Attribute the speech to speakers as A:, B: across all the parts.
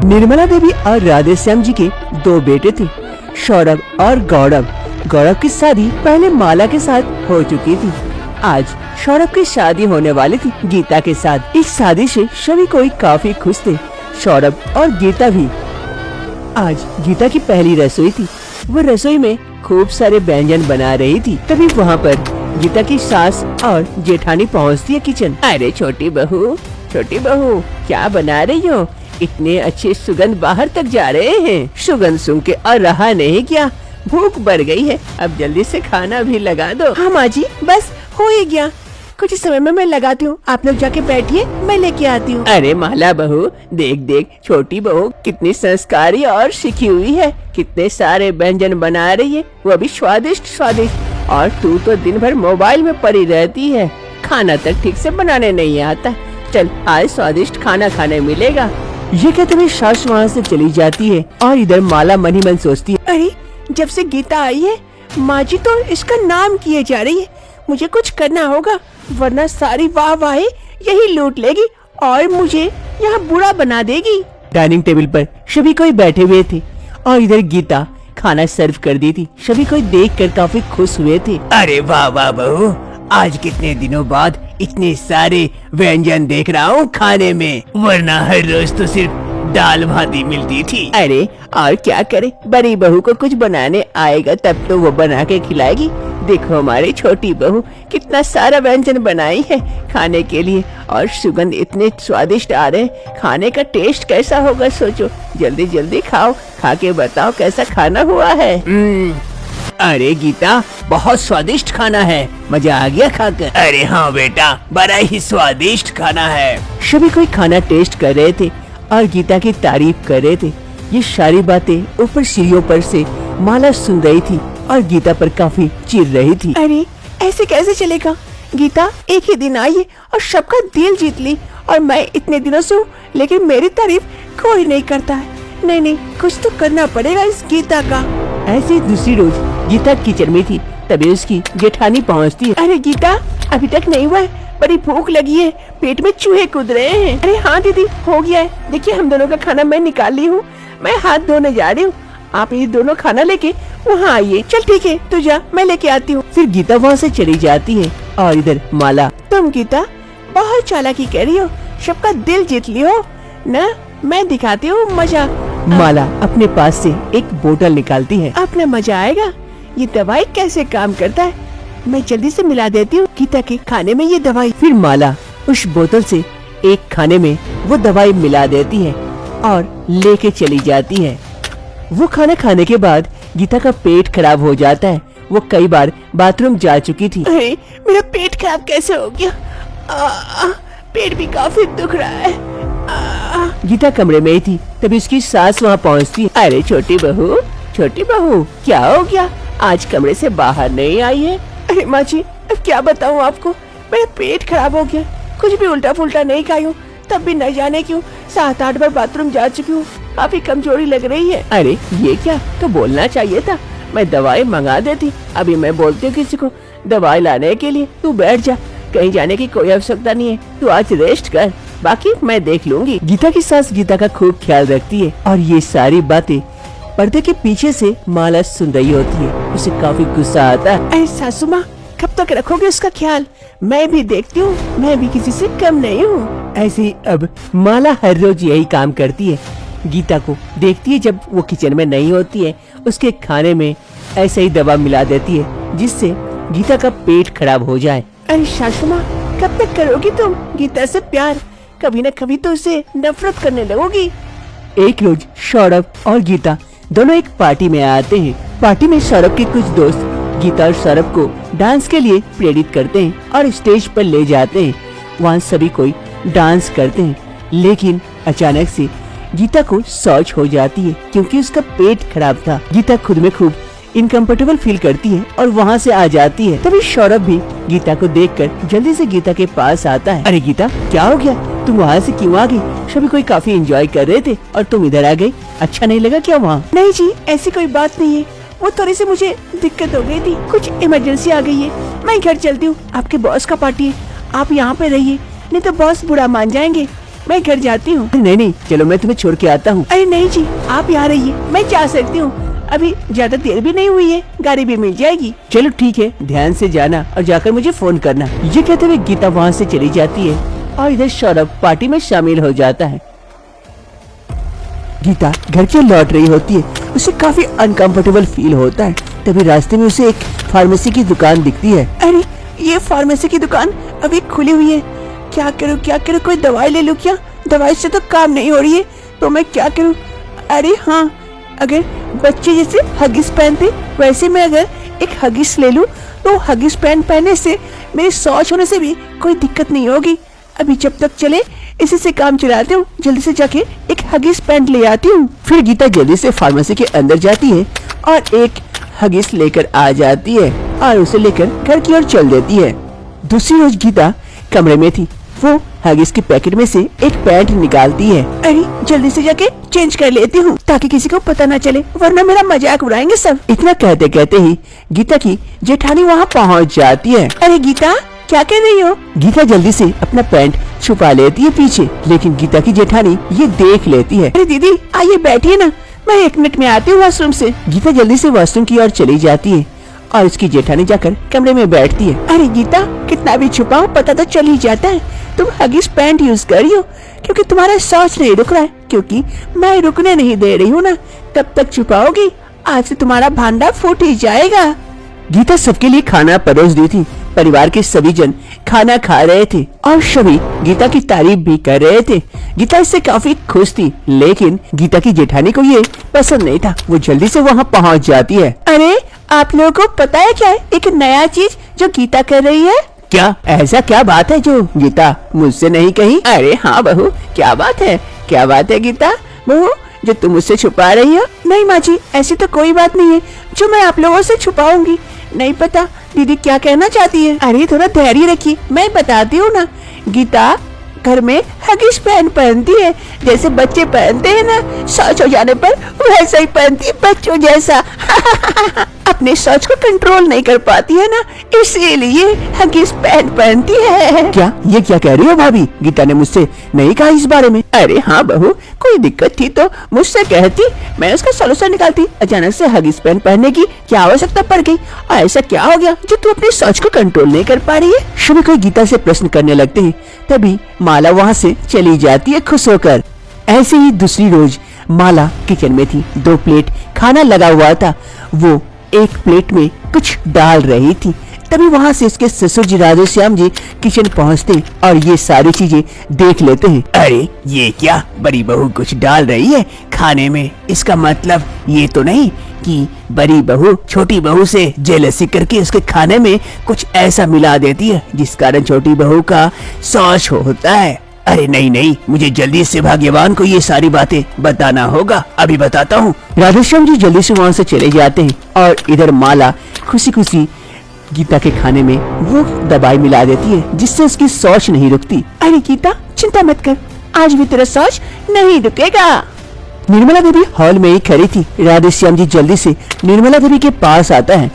A: निर्मला देवी और राधे श्याम जी के 2 बेटे थे, सौरभ और गौरव। गौरव की शादी पहले माला के साथ हो चुकी थी। आज सौरभ की शादी होने वाली थी गीता के साथ। इस शादी से सभी कोई काफी खुश थे, सौरभ और गीता भी। आज गीता की पहली रसोई थी। वो रसोई में खूब सारे व्यंजन बना रही थी। तभी वहाँ पर गीता की सास और जेठानी पहुँचती है किचन। अरे छोटी बहू क्या बना रही हो? इतने अच्छे सुगंध बाहर तक जा रहे हैं। सुगंध सुन के और रहा नहीं क्या? भूख बढ़ गई है, अब जल्दी से खाना भी लगा दो। हाँ माँ जी, बस हो ही गया, कुछ समय में मैं लगाती हूँ, आप लोग जाके बैठिए, मैं लेके आती हूँ। अरे माला बहू, देख छोटी बहू कितनी संस्कारी और सीखी हुई है, कितने सारे व्यंजन बना रही है, वो भी स्वादिष्ट। और तू तो दिन भर मोबाइल में पड़ी रहती है, खाना तक ठीक से बनाने नहीं आता। चल आज स्वादिष्ट खाना खाने मिलेगा। ये कहते हुए सास वहाँ से चली जाती है और इधर माला मन ही मन सोचती है, अरे जब से गीता आई है माँ जी तो इसका नाम किए जा रही है, मुझे कुछ करना होगा वरना सारी वाह यही लूट लेगी और मुझे यहाँ बुरा बना देगी। डाइनिंग टेबल पर सभी कोई बैठे हुए थे और इधर गीता खाना सर्व कर दी थी। सभी कोई देखकर काफी खुश हुए थे। अरे वाह बहू, आज कितने दिनों बाद इतने सारे व्यंजन देख रहा हूँ खाने में, वरना हर रोज तो सिर्फ दाल भाती मिलती थी। अरे और क्या करे, बड़ी बहू को कुछ बनाने आएगा तब तो वो बना के खिलाएगी। देखो हमारी छोटी बहू कितना सारा व्यंजन बनाई है खाने के लिए और सुगंध इतने स्वादिष्ट आ रहे, खाने का टेस्ट कैसा होगा सोचो। जल्दी खाओ, खा के बताओ कैसा खाना हुआ है। अरे गीता, बहुत स्वादिष्ट खाना है, मजा आ गया खाकर। अरे हाँ बेटा, बड़ा ही स्वादिष्ट खाना है। सभी कोई खाना टेस्ट कर रहे थे और गीता की तारीफ कर रहे थे। ये सारी बातें ऊपर सीढ़ियों पर से माला सुन रही थी और गीता पर काफी चिढ़ रही थी। अरे ऐसे कैसे चलेगा, गीता एक ही दिन आई है और सबका दिल जीत ली और मैं इतने दिनों से हूँ, लेकिन मेरी तारीफ कोई नहीं करता है। नहीं, कुछ तो करना पड़ेगा इस गीता का। ऐसी दूसरी रोज गीता किचन में थी, तभी उसकी जेठानी पहुँचती है। अरे गीता, अभी तक नहीं हुआ है, बड़ी भूख लगी है, पेट में चूहे कूद रहे हैं। अरे हाँ दीदी, हो गया है, देखिए हम दोनों का खाना मैं निकाल ली हूँ, मैं हाथ धोने जा रही हूँ, आप ये दोनों खाना लेके वहाँ आइए। चल ठीक है, तू जा, मैं लेके आती हूँ। फिर गीता वहाँ से चली जाती है और इधर माला, तुम गीता बहुत चालाकी कर रही हो, सबका दिल जीत ली हो ना, मैं दिखाती हूँ मजा। माला अपने पास से एक बोतल निकालती है। अपना मजा आएगा, ये दवाई कैसे काम करता है, मैं जल्दी से मिला देती हूँ गीता के खाने में ये दवाई। फिर माला उस बोतल से एक खाने में वो दवाई मिला देती है और लेके चली जाती है। वो खाना खाने के बाद गीता का पेट खराब हो जाता है। वो कई बार बाथरूम जा चुकी थी। अरे मेरा पेट खराब कैसे हो गया, पेट भी काफी दुख रहा है। गीता कमरे में ही थी, तभी उसकी सास वहाँ पहुँचती है। अरे छोटी बहू क्या हो गया, आज कमरे से बाहर नहीं आई है? अरे माँ जी, अब क्या बताऊँ आपको, मेरा पेट खराब हो गया, कुछ भी उल्टा पुल्टा नहीं खाई हूँ, तब भी न जाने क्यों 7-8 बार बाथरूम जा चुकी हूँ, काफी कमजोरी लग रही है। अरे ये क्या, तो बोलना चाहिए था, मैं दवाई मंगा देती। अभी मैं बोलती हूँ किसी को दवाई लाने के लिए, तू बैठ जा, कहीं जाने की कोई आवश्यकता नहीं है, तू आज रेस्ट कर, बाकी मैं देख लूंगी। गीता की सास गीता का खूब ख्याल रखती है और ये सारी बातें पर्दे के पीछे से माला सुन रही होती है। उसे काफी गुस्सा आता है। अरे सासू माँ, कब तक रखोगे उसका ख्याल, मैं भी देखती हूँ, मैं भी किसी से कम नहीं हूँ। ऐसे ही अब माला हर रोज यही काम करती है, गीता को देखती है जब वो किचन में नहीं होती है, उसके खाने में ऐसे ही दवा मिला देती है जिससे गीता का पेट खराब हो जाए। अरे सासू माँ, कब तक करोगी तुम गीता से प्यार, कभी न कभी तो उसे नफरत करने लगोगी। एक रोज सौरभ और गीता दोनों एक पार्टी में आते हैं। पार्टी में सौरभ के कुछ दोस्त गीता और सौरभ को डांस के लिए प्रेरित करते हैं और स्टेज पर ले जाते हैं। वहाँ सभी कोई डांस करते हैं, लेकिन अचानक से गीता को शौच हो जाती है क्योंकि उसका पेट खराब था। गीता खुद में खूब इनकम्फर्टेबल फील करती है और वहाँ से आ जाती है। तभी सौरभ भी गीता को देखकर जल्दी से गीता के पास आता है। अरे गीता, क्या हो गया, तुम वहाँ से क्यों आ गई? सभी कोई काफी एंजॉय कर रहे थे और तुम इधर आ गई, अच्छा नहीं लगा क्या वहाँ? नहीं जी, ऐसी कोई बात नहीं है, वो थोड़ी सी मुझे दिक्कत हो गई थी, कुछ इमरजेंसी आ गई है, मैं घर चलती हूँ, आपके बॉस का पार्टी है, आप यहाँ पे रहिए, नहीं तो बॉस बुरा मान जाएंगे। मैं घर जाती हूँ। नहीं नहीं, चलो मैं तुम्हें छोड़ के आता हूँ। अरे नहीं जी, आप यहाँ रहिए, मैं जा सकती हूँ। अभी ज्यादा देर भी नहीं हुई है, गाड़ी भी मिल जाएगी। चलो ठीक है, ध्यान से जाना और जाकर मुझे फोन करना। ये कहते हुए गीता वहाँ से चली जाती है और इधर सौरभ पार्टी में शामिल हो जाता है। गीता घर की लौट रही होती है, उसे काफी अनकंफर्टेबल फील होता है। तभी रास्ते में उसे एक फार्मेसी की दुकान दिखती है। अरे ये फार्मेसी की दुकान अभी खुली हुई है, क्या करूँ, कोई दवाई ले लूँ क्या? दवाई से तो काम नहीं हो रही है, तो मैं क्या करूँ? अरे हाँ, अगर बच्चे जैसे हगिस पहनते वैसे मैं अगर एक हगिस ले लूँ तो हगिस पैंट पहनने से मेरे शौच होने से भी कोई दिक्कत नहीं होगी। अभी जब तक चले इसी से काम चलाती हूँ, जल्दी से जाके एक हगिस पैंट ले आती हूँ। फिर गीता जल्दी से फार्मेसी के अंदर जाती है और एक हगिस लेकर आ जाती है और उसे लेकर घर की ओर चल देती है। दूसरी रोज गीता कमरे में थी, वो हगिस के पैकेट में से एक पैंट निकालती है। अरे जल्दी से जाके चेंज कर लेती हूँ ताकि किसी को पता न चले, वरना मेरा मजाक उड़ाएंगे सब। इतना कहते कहते ही गीता की जेठानी वहाँ पहुँच जाती है। अरे गीता, क्या कर रही हो? गीता जल्दी से अपना पैंट छुपा लेती है पीछे, लेकिन गीता की जेठानी ये देख लेती है। अरे दीदी आइए बैठिए ना, मैं 1 मिनट में आती हूँ वॉशरूम से। गीता जल्दी से वॉशरूम की ओर चली जाती है और उसकी जेठानी जाकर कमरे में बैठती है। अरे गीता, कितना भी छुपाओ पता तो चल ही जाता है, तुम हगिस पैंट यूज कर रही हो क्योंकि तुम्हारा शौच नहीं रुक रहा है, क्योंकि मैं रुकने नहीं दे रही हूँ ना, तब तक छुपाओगी, आज से तुम्हारा भांडा फूट ही जाएगा। गीता सबके लिए खाना परोस दी थी। परिवार के सभी जन खाना खा रहे थे और सभी गीता की तारीफ भी कर रहे थे। गीता इससे काफी खुश थी, लेकिन गीता की जेठानी को ये पसंद नहीं था। वो जल्दी से वहाँ पहुँच जाती है। अरे आप लोगों को पता है क्या, एक नया चीज जो गीता कर रही है? क्या ऐसा क्या बात है जो गीता मुझसे नहीं कही? अरे हाँ बहू, क्या बात है गीता बहू जो तुम मुझसे छुपा रही हो? नहीं माँ जी, ऐसी तो कोई बात नहीं है जो मैं आप लोगों से छुपाऊंगी। नहीं पता दीदी क्या कहना चाहती है। अरे थोड़ा धैर्य रखिए, मैं बताती हूँ ना। गीता घर में हगिस पैंट पहनती है, जैसे बच्चे पहनते हैं ना, शौच हो जाने पर वैसा ही पहनती है, बच्चों जैसा। अपने शौच को कंट्रोल नहीं कर पाती है ना, इसीलिए हगिस पैंट पहनती है। क्या ये क्या कह रही हो भाभी? गीता ने मुझसे नहीं कहा इस बारे में। अरे हाँ बहू, कोई दिक्कत थी तो मुझसे कहती, मैं उसका सोल्यूशन निकालती। अचानक से हगिस पैंट पहनने की क्या आवश्यकता पड़ गई? ऐसा क्या हो गया जो तू अपने शौच को कंट्रोल नहीं कर पा रही है? सभी कोई गीता से प्रश्न करने लगते हैं। तभी माला वहाँ से चली जाती है खुश होकर। ऐसे ही दूसरी रोज माला किचन में थी, 2 प्लेट खाना लगा हुआ था, वो एक प्लेट में कुछ डाल रही थी। तभी वहाँ से उसके ससुर जी राधेश्याम जी किचन पहुँचते और ये सारी चीजें देख लेते हैं। अरे ये क्या, बड़ी बहू कुछ डाल रही है खाने में? इसका मतलब ये तो नहीं कि बड़ी बहू छोटी बहू से जेलसी करके उसके खाने में कुछ ऐसा मिला देती है जिस कारण छोटी बहू का शौच होता है? अरे नहीं नहीं, मुझे जल्दी से भाग्यवान को ये सारी बातें बताना होगा, अभी बताता हूँ। राधेश्याम जी जल्दी से वहाँ से चले जाते हैं और इधर माला खुशी खुशी गीता के खाने में वो दवाई मिला देती है जिससे उसकी शौच नहीं रुकती। अरे गीता चिंता मत कर, आज भी तेरा शौच नहीं रुकेगा। निर्मला देवी हॉल में ही खड़ी थी। राधेश्याम जी जल्दी से निर्मला देवी के पास आता है।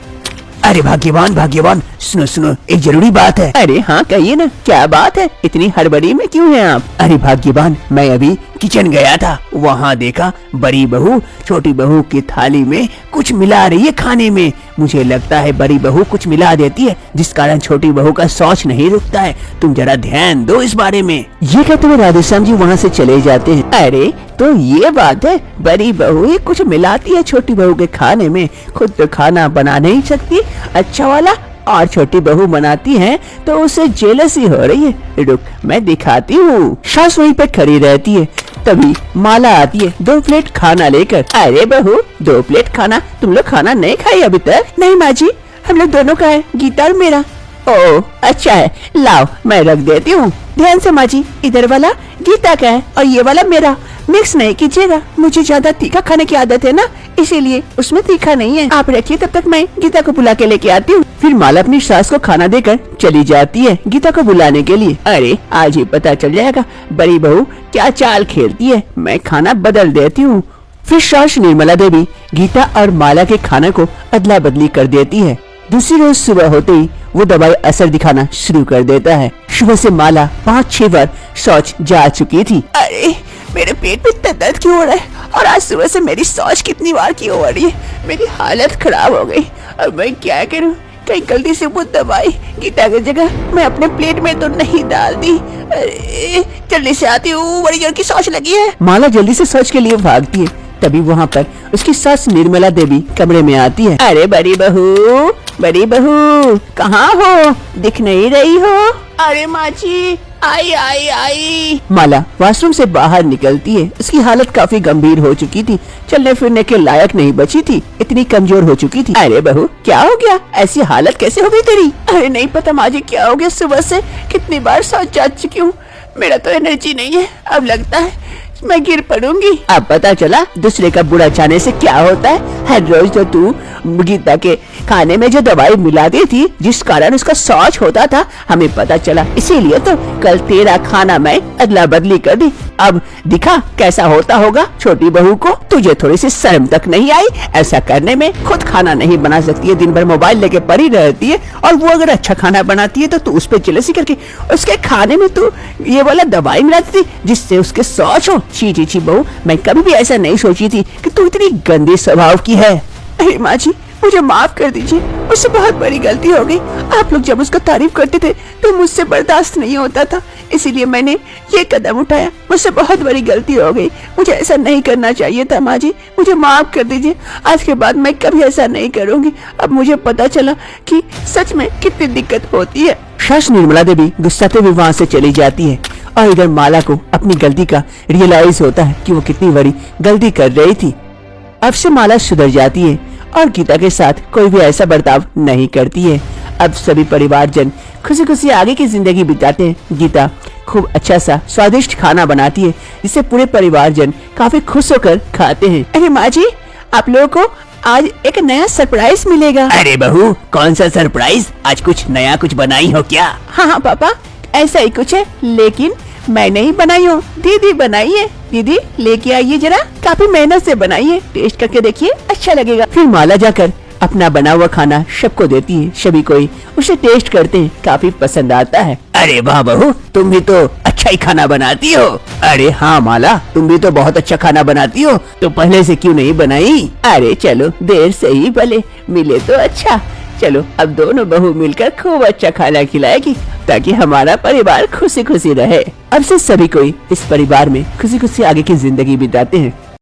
A: अरे भाग्यवान, सुनो एक जरूरी बात है। अरे हाँ कहिए ना, क्या बात है? इतनी हड़बड़ी में क्यों हैं आप? अरे भाग्यवान, मैं अभी किचन गया था, वहाँ देखा बड़ी बहू छोटी बहू की थाली में कुछ मिला रही है खाने में। मुझे लगता है बड़ी बहू कुछ मिला देती है जिस कारण छोटी बहू का शौच नहीं रुकता है, तुम जरा ध्यान दो इस बारे में। ये कहते हुए राधेश्याम जी वहाँ से चले जाते हैं। अरे तो ये बात है, बड़ी बहू ही कुछ मिलाती है छोटी बहू के खाने में, खुद तो खाना बना नहीं सकती अच्छा वाला, और छोटी बहू बनाती है तो उसे जेलसी हो रही है। रुक मैं दिखाती हूँ। सास वहीं पे खड़ी रहती है। तभी माला आती है 2 प्लेट खाना लेकर। अरे बहू 2 प्लेट खाना, तुम लोग खाना नहीं खाई अभी तक? नहीं माँ जी, हम लोग दोनों का है, गीता और मेरा। ओह अच्छा है, लाओ मैं रख देती हूँ। ध्यान से माँ जी, इधर वाला गीता का है और ये वाला मेरा, मिक्स नहीं कीजिएगा, मुझे ज्यादा तीखा खाने की आदत है ना, इसीलिए उसमें तीखा नहीं है। आप रखिए, तब तक मैं गीता को बुला के लेके आती हूँ। फिर माला अपनी सास को खाना देकर चली जाती है गीता को बुलाने के लिए। अरे आज ही पता चल जाएगा बड़ी बहू क्या चाल खेलती है, मैं खाना बदल देती हूँ। फिर सास निर्मला देवी गीता और माला के खाना को अदला बदली कर देती है। दूसरी रोज सुबह होते ही वो दवाई असर दिखाना शुरू कर देता है। सुबह से माला 5-6 बार शौच जा चुकी थी। अरे मेरे पेट में इतना दर्द क्यों हो रहा है, और आज सुबह से मेरी शौच कितनी बार क्यों हो रही है। मेरी हालत खराब हो गई। अब मैं क्या करूं, कहीं गलती से वो दवाई गीता की जगह मैं अपने प्लेट में तो नहीं डाल दी। अरे जल्दी से आती हूँ, बड़ी जोर की शौच लगी है। माला जल्दी से शौच के लिए भागती है। तभी वहाँ पर उसकी सास निर्मला देवी कमरे में आती है। अरे बड़ी बहू कहाँ हो, दिख नहीं रही हो। अरे माँ जी आई। माला वॉशरूम से बाहर निकलती है। उसकी हालत काफी गंभीर हो चुकी थी, चलने फिरने के लायक नहीं बची थी, इतनी कमजोर हो चुकी थी। अरे बहू क्या हो गया, ऐसी हालत कैसे हो गई तेरी। अरे नहीं पता माँ जी क्या हो गया, सुबह से कितनी बार शौच जा चुकी हूँ, मेरा तो एनर्जी नहीं है, अब लगता है मैं गिर पड़ूंगी। अब पता चला दूसरे का बुरा चाहने से क्या होता है। हर रोज तो तू गीता के खाने में जो दवाई मिलाती थी, जिस कारण उसका शौच होता था, हमें पता चला, इसीलिए तो कल तेरा खाना मैं अदला बदली कर दी। अब दिखा कैसा होता होगा छोटी बहू को। तुझे थोड़ी सी शर्म तक नहीं आई ऐसा करने में। खुद खाना नहीं बना सकती है, दिन भर मोबाइल लेके पड़ी रहती है, और वो अगर अच्छा खाना बनाती है तो तू उस पे जेलसी करके उसके खाने में तू ये वाला दवाई मिलाती थी जिससे उसके शौच हो। ची बहू, मैं कभी भी ऐसा नहीं सोची थी कि तू इतनी गंदे स्वभाव की है। अरे माँ जी मुझे माफ कर दीजिए, मुझसे बहुत बड़ी गलती हो गई। आप लोग जब उसका तारीफ करते थे तो मुझसे बर्दाश्त नहीं होता था, इसीलिए मैंने ये कदम उठाया। मुझसे बहुत बड़ी गलती हो गई, मुझे ऐसा नहीं करना चाहिए था। माँ जी मुझे माफ कर दीजिए, आज के बाद मैं कभी ऐसा नहीं करूँगी। अब मुझे पता चला कि सच में कितनी दिक्कत होती है। सास निर्मला देवी गुस्साते हुए वहाँ से चली जाती है, और इधर माला को अपनी गलती का रियलाइज होता है कि वो कितनी बड़ी गलती कर रही थी। अब से माला सुधर जाती है और गीता के साथ कोई भी ऐसा बर्ताव नहीं करती है। अब सभी परिवारजन खुशी खुशी आगे की जिंदगी बिताते हैं। गीता खूब अच्छा सा स्वादिष्ट खाना बनाती है, जिससे पूरे परिवारजन काफी खुश होकर खाते हैं। अरे माँ जी आप लोगों को आज एक नया सरप्राइज मिलेगा। अरे बहू कौन सा सरप्राइज, आज कुछ नया कुछ बनाई हो क्या। हाँ पापा ऐसा ही कुछ है, लेकिन मैं नहीं बनाई हूँ, दीदी बनाई है। दीदी लेके आइए जरा, काफी मेहनत से बनाई है, टेस्ट करके देखिए अच्छा लगेगा। फिर माला जाकर अपना बना हुआ खाना सबको देती है। सभी कोई उसे टेस्ट करते हैं, काफी पसंद आता है। अरे वाह बहू तुम भी तो अच्छा ही खाना बनाती हो। अरे हाँ माला तुम भी तो बहुत अच्छा खाना बनाती हो, तो पहले से क्यों नहीं बनाई। अरे चलो देर से ही भले, मिले तो अच्छा। चलो अब दोनों बहू मिलकर खूब अच्छा खाना खिलाएगी, ताकि हमारा परिवार खुशी खुशी रहे। अब से सभी कोई इस परिवार में खुशी खुशी आगे की जिंदगी बिताते हैं।